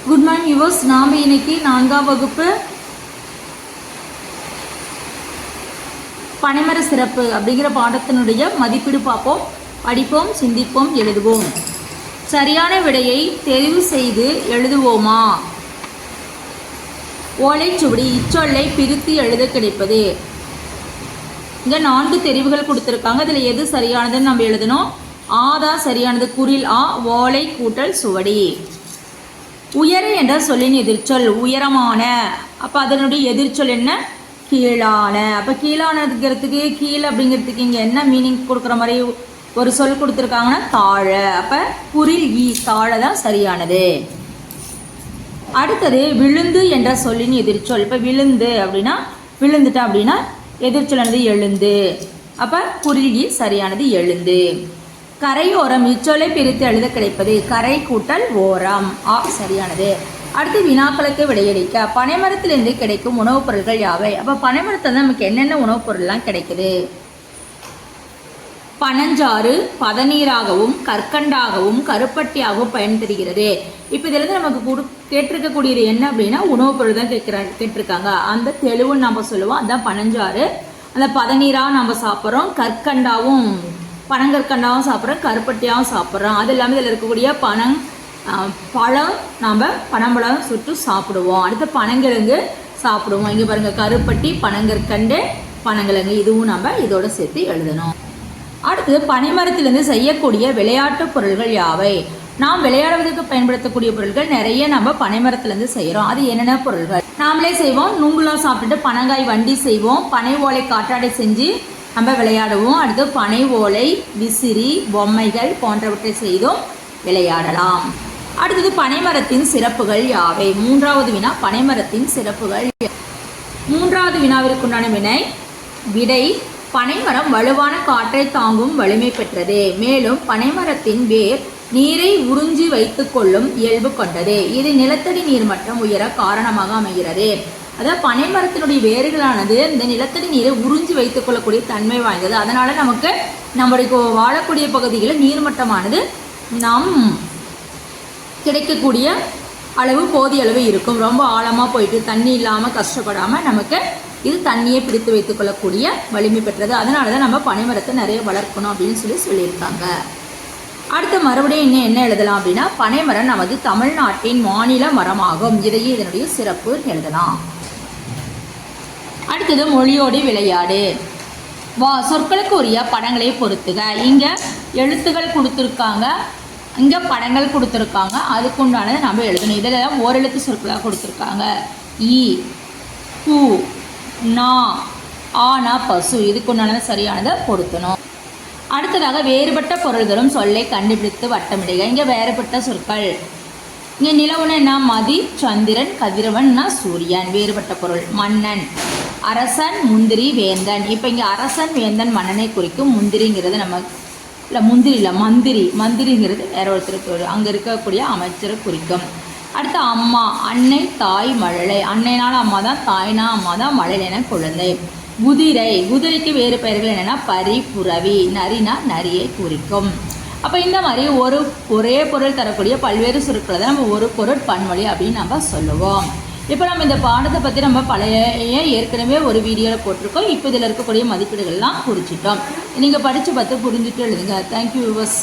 Good morning yours. நாம் இன்னைக்கு 4ஆம் வகுப்பு பனைமர சிறப்பு அப்படிங்கிற பாடத்தினுடைய மதிப்பீடு பார்ப்போம். படிப்போம், சிந்திப்போம், எழுதுவோம். சரியான விடையை தெரிவு செய்து எழுதுவோமா? ஓலைச்சுவடி இச்சொல்லை பிரித்து எழுத கிடைப்பது. இங்கே 4 தெரிவுகள் கொடுத்துருக்காங்க. இதில் எது சரியானதுன்னு நம்ம எழுதணும். ஆதான் சரியானது. குறில் ஆ, ஓலை கூட்டல் சுவடி. உயர என்ற சொல்லின் எதிர்ச்சொல் உயரமான. அப்போ அதனுடைய எதிர்ச்சொல் என்ன? கீழான. அப்போ கீழானதுங்கிறதுக்கு கீழே அப்படிங்கிறதுக்கு இங்கே என்ன மீனிங் கொடுக்குற மாதிரி ஒரு சொல் கொடுத்துருக்காங்கன்னா தாழ. அப்போ குறில் ஈ, தாழ தான் சரியானது. அடுத்தது விழுந்து என்ற சொல்லின் எதிர்ச்சொல். இப்போ விழுந்து அப்படின்னா விழுந்துட்டா அப்படின்னா எதிர்ச்சொல்லானது எழுந்து. அப்போ குறில் ஈ சரியானது எழுந்து. கரையோரம் இச்சொல்லை பிரித்து எழுத கிடைப்பது கரை கூட்டல் ஓரம். ஆ சரியானது. அடுத்து வினாக்களுக்கு விடையளிக்க. பனைமரத்திலிருந்து கிடைக்கும் உணவுப் பொருட்கள் யாவை? அப்போ பனைமரத்தில் நமக்கு என்னென்ன உணவுப் பொருள்லாம் கிடைக்குது? பனஞ்சாறு பதநீராகவும் கற்கண்டாகவும் கருப்பட்டியாகவும் பயன்படுகிறது. இப்போ இதில் நமக்கு கேட்டிருக்கக்கூடியது என்ன அப்படின்னா உணவுப் பொருள் தான் கேட்டிருக்காங்க. அந்த தெளிவுன்னு நம்ம சொல்லுவோம். அதுதான் பனஞ்சாறு. அந்த பதநீராகவும் நம்ம சாப்பிட்றோம், கற்கண்டாவும் பனங்கற்கண்டாவும் சாப்பிட்றோம், கருப்பட்டியாகவும் சாப்பிட்றோம். அது இல்லாமல் இதில் இருக்கக்கூடிய பழம் நாம் பனம்பழம் சுட்டு சாப்பிடுவோம். அடுத்து பனங்கிழங்கு சாப்பிடுவோம். இங்கே பாருங்கள், கருப்பட்டி, பனங்கற்கண்டு, பனங்கிழங்கு இதுவும் நம்ம இதோட சேர்த்து எழுதணும். அடுத்து பனைமரத்திலிருந்து செய்யக்கூடிய விளையாட்டு பொருள்கள் யாவை? நாம் விளையாடுவதற்கு பயன்படுத்தக்கூடிய பொருட்கள் நிறைய நம்ம பனைமரத்திலிருந்து செய்கிறோம். அது என்னென்ன பொருள்கள்? நாமளே செய்வோம். நுங்குலாம் சாப்பிட்டுட்டு பனங்காய் வண்டி செய்வோம். பனை ஓலை காற்றாடை செஞ்சு நம்ம விளையாடுவோம். அடுத்து பனை ஓலை, விசிறி, பொம்மைகள் போன்றவற்றை செய்தும் விளையாடலாம். அடுத்தது பனைமரத்தின் சிறப்புகள் யாவை? 3வது வினா பனைமரத்தின் சிறப்புகள். 3வது வினாவிற்குண்டான விடை பனைமரம் வலுவான காற்றை தாங்கும் வலிமை பெற்றது. மேலும் பனைமரத்தின் வேர் நீரை உறிஞ்சி வைத்துக் கொள்ளும் இயல்பு கொண்டது. இது நிலத்தடி நீர்மட்டம் உயர காரணமாக அமைகிறது. அதாவது பனைமரத்தினுடைய வேர்களானது இந்த நிலத்தடி நீரை உறிஞ்சி வைத்துக் கொள்ளக்கூடிய தன்மை வாய்ந்தது. அதனால நமக்கு நம்மளுடைய வாழக்கூடிய பகுதிகளில் நீர்மட்டமானது நாம் கிடைக்கக்கூடிய அளவு போதிய அளவு இருக்கும். ரொம்ப ஆழமாக போயிட்டு தண்ணி இல்லாமல் கஷ்டப்படாமல் நமக்கு இது தண்ணியை பிடித்து வைத்துக் கொள்ளக்கூடிய வலிமை பெற்றது. அதனால தான் நம்ம பனைமரத்தை நிறைய வளர்க்கணும் அப்படின்னு சொல்லியிருக்காங்க. அடுத்த மறுபடியும் இன்னும் என்ன எழுதலாம் அப்படின்னா பனைமரம் நமது தமிழ்நாட்டின் மாநில மரமாகும். இதையே இதனுடைய சிறப்பு எழுதலாம். அடுத்தது மொழியோடு விளையாடு. சொற்களுக்கு உரிய படங்களை பொறுத்துக. இங்கே எழுத்துக்கள் கொடுத்துருக்காங்க, இங்கே படங்கள் கொடுத்துருக்காங்க. அதுக்குண்டானதை நம்ம எழுதணும். இதில் ஓரெழுத்து சொற்களாக கொடுத்துருக்காங்க. ஈ, பூ, நா, ஆனா, பசு. இதுக்குண்டானதை சரியானதை பொருத்தணும். அடுத்ததாக வேறுபட்ட பொருள் தரும் சொல்லை கண்டுபிடித்து வட்டமிடுக. இங்கே வேறுபட்ட சொற்கள். இங்கே நிலவுன்னு என்ன? மதி, சந்திரன், கதிரவன்னா சூரியன். வேறுபட்ட பொருள் மன்னன், அரசன், முந்திரி, வேந்தன். இப்போ இங்கே அரசன், வேந்தன், மன்னனை குறிக்கும். முந்திரிங்கிறது நம்ம இல்லை முந்திரி இல்லை மந்திரி. மந்திரிங்கிறது வேற ஒருத்தருக்கு அங்கே இருக்கக்கூடிய அமைச்சரை குறிக்கும். அடுத்து அம்மா, அன்னை, தாய், மழலை. அன்னைனால அம்மா தான், தாய்னா அம்மா தான், மழலைனா குழந்தை. குதிரை, குதிரைக்கு வேறு பெயர்கள் என்னென்னா பரி, புறவி. நரினா நரியை குறிக்கும். அப்போ இந்த மாதிரி ஒரே பொருள் தரக்கூடிய பல்வேறு சொற்களை தான் நம்ம ஒரு பொருள் பன்மொழி அப்படின்னு நம்ம சொல்லுவோம். இப்போ நம்ம இந்த பாடத்தை பற்றி நம்ம ஏற்கனவே ஒரு வீடியோவில் போட்டிருக்கோம். இப்போ இதில் இருக்கக்கூடிய மதிப்பீடுகள்லாம் குறிச்சிட்டோம். நீங்கள் படித்து பார்த்து புரிஞ்சுட்டு எழுதுங்க. Thank you viewers.